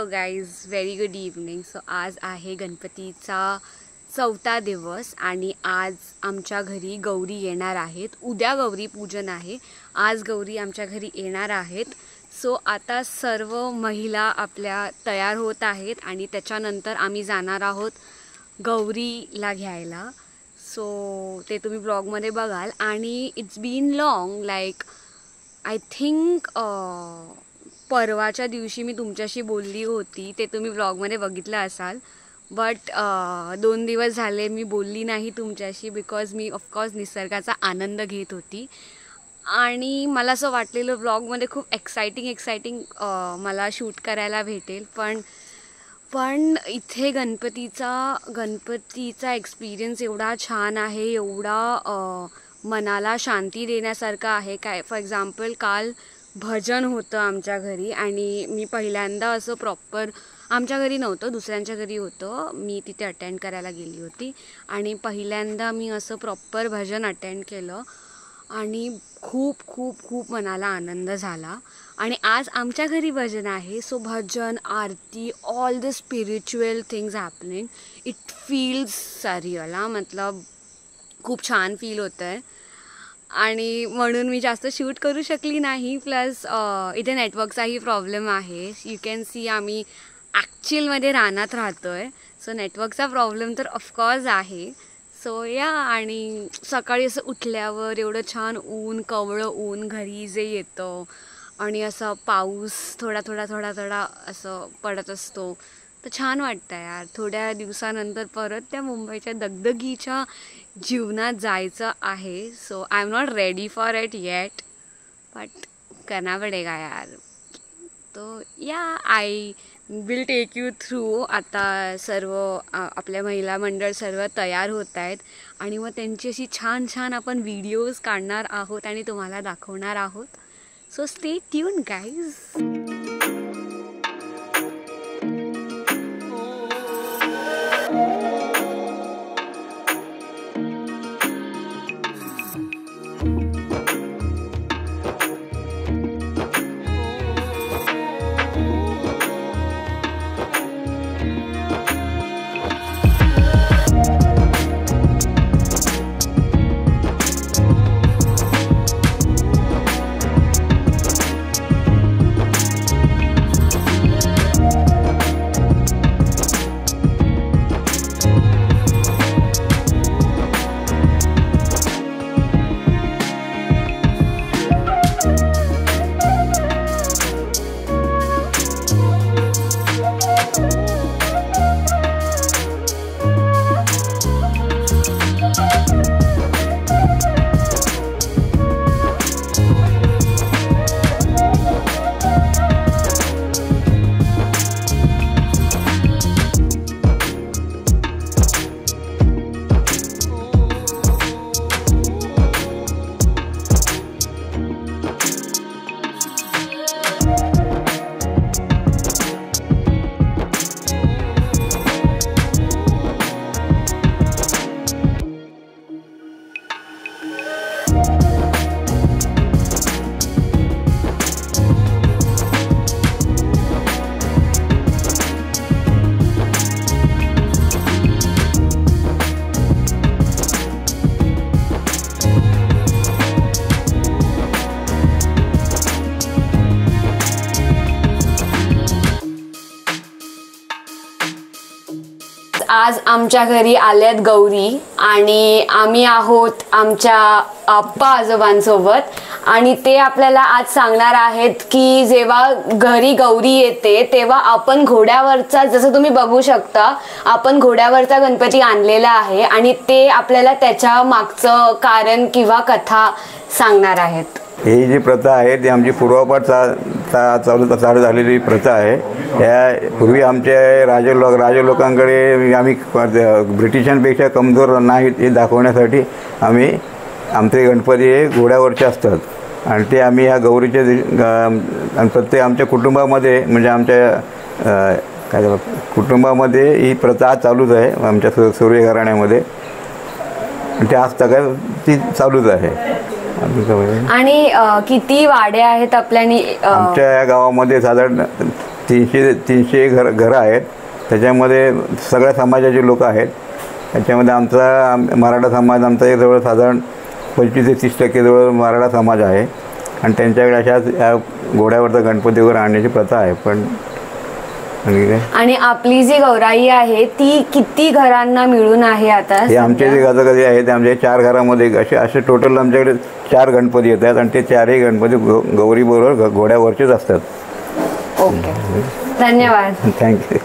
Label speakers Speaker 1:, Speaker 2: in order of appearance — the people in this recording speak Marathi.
Speaker 1: Hello guys, very good evening. So आज आहे गणपतीचा 4था दिवस आणि आज आमच्या घरी गौरी येणार आहेत. उद्या गौरी पूजन आहे, आज गौरी आमच्या घरी येणार आहेत. सो आता सर्व महिला आपल्या तयार होत आहेत आणि त्याच्यानंतर आम्ही जाणार आहोत गौरीला घ्यायला. सो ते तुम्ही ब्लॉगमध्ये बघाल. आणि it's been long, like I think परवाच्या दिवशी मी तुमच्याशी बोलली होती, ते तुम्ही व्लॉगमध्ये बघितलं असाल. बट 2 दिवस झाले मी बोलली नाही तुमच्याशी, बिकॉज मी ऑफकोर्स निसर्गाचा आनंद घेत होती. आणि मला असं वाटलेलं व्लॉगमध्ये खूप एक्सायटिंग मला शूट करायला भेटेल. पण इथे गणपतीचा एक्सपिरियन्स एवढा छान आहे, एवढा मनाला शांती देण्यासारखं आहे. काय फॉर एक्झाम्पल काल भजन होतं आमच्या घरी आणि मी पहिल्यांदा असं प्रॉपर, आमच्या घरी नव्हतं, दुसऱ्यांच्या घरी होतं, मी तिथे अटेंड करायला गेली होती आणि पहिल्यांदा मी असं प्रॉपर भजन अटेंड केलं आणि खूप खूप खूप मनाला आनंद झाला. आणि आज आमच्या घरी भजन आहे. So bhajan, aarti, all the spiritual things happening. It feels surreal. मतलब खूप छान फील होतं आहे आणि म्हणून मी जास्त शूट करू शकली नाही. प्लस इथे नेटवर्कचाही प्रॉब्लेम आहे. यू कॅन सी आम्ही ॲक्च्युअलमध्ये रानात राहतो आहे. सो नेटवर्कचा प्रॉब्लेम तर ऑफकोर्स आहे. सो या, आणि सकाळी असं उठल्यावर एवढं छान ऊन, कवळं ऊन घरी जे येतं आणि असं पाऊस थोडा असं पडत असतो, तर छान वाटतं यार. थोड्या दिवसानंतर परत त्या मुंबईच्या दगदगीच्या जीवनात जायचं आहे. So I am not ready for it yet, but करना पडेगा यार. तो yeah, I will take you through. आता सर्व आपल्या महिला मंडळ सर्व तयार होत आहेत आणि मग त्यांची अशी छान आपण व्हिडिओज काढणार आहोत आणि तुम्हाला दाखवणार आहोत. So stay tune guys. आज आमच्या घरी आल्यात गौरी आणि आम्ही आहोत आमच्या आप्पा आजोबांसोबत. आणि ते आपल्याला आज सांगणार आहेत की जेव्हा घरी गौरी येते तेव्हा आपण घोड्यावरचा, जसं तुम्ही बघू शकता, आपण घोड्यावरचा गणपती आणलेला आहे आणि ते आपल्याला त्याच्या मागचं कारण किंवा कथा सांगणार आहेत.
Speaker 2: ही जी प्रथा आहे ती आमची पूर्वापार चालू झालेली प्रथा आहे. या पूर्वी आमचे राजे लोकांकडे आम्ही ब्रिटिशांपेक्षा कमजोर नाहीत हे दाखवण्यासाठी आमचे गणपती हे घोड्यावरचे असतात आणि ते आम्ही ह्या गौरीचे प्रत्येक आमच्या कुटुंबामध्ये, म्हणजे आमच्या कुटुंबामध्ये ही प्रथा चालूच आहे. आमच्या सूर्य घराण्यामध्ये ते आज सगळं ती चालूच आहे.
Speaker 1: आणि किती वाड्या आहेत आपल्यानी?
Speaker 2: आमच्या या गावामध्ये साधारण 300 घरं आहेत. त्याच्यामध्ये सगळ्या समाजाचे लोक आहेत. त्याच्यामध्ये मराठा समाज आमचा जवळ साधारण 25 ते 30% जवळ मराठा समाज आहे आणि त्यांच्याकडे अशाच या घोड्यावरचा गणपती वगैरे आणण्याची प्रथा आहे. पण
Speaker 1: आणि आपली जी गौराई आहे ती किती घरांना मिळून आहे आता?
Speaker 2: हे आमचे जे गजगजे आहेत ते आमच्या 4 घरामध्ये असे टोटल आमच्याकडे 4 गणपती येतात आणि ते 4ही गणपती गौरीबरोबर घोड्यावरचेच असतात.
Speaker 1: ओके, धन्यवाद.
Speaker 2: थँक्यू.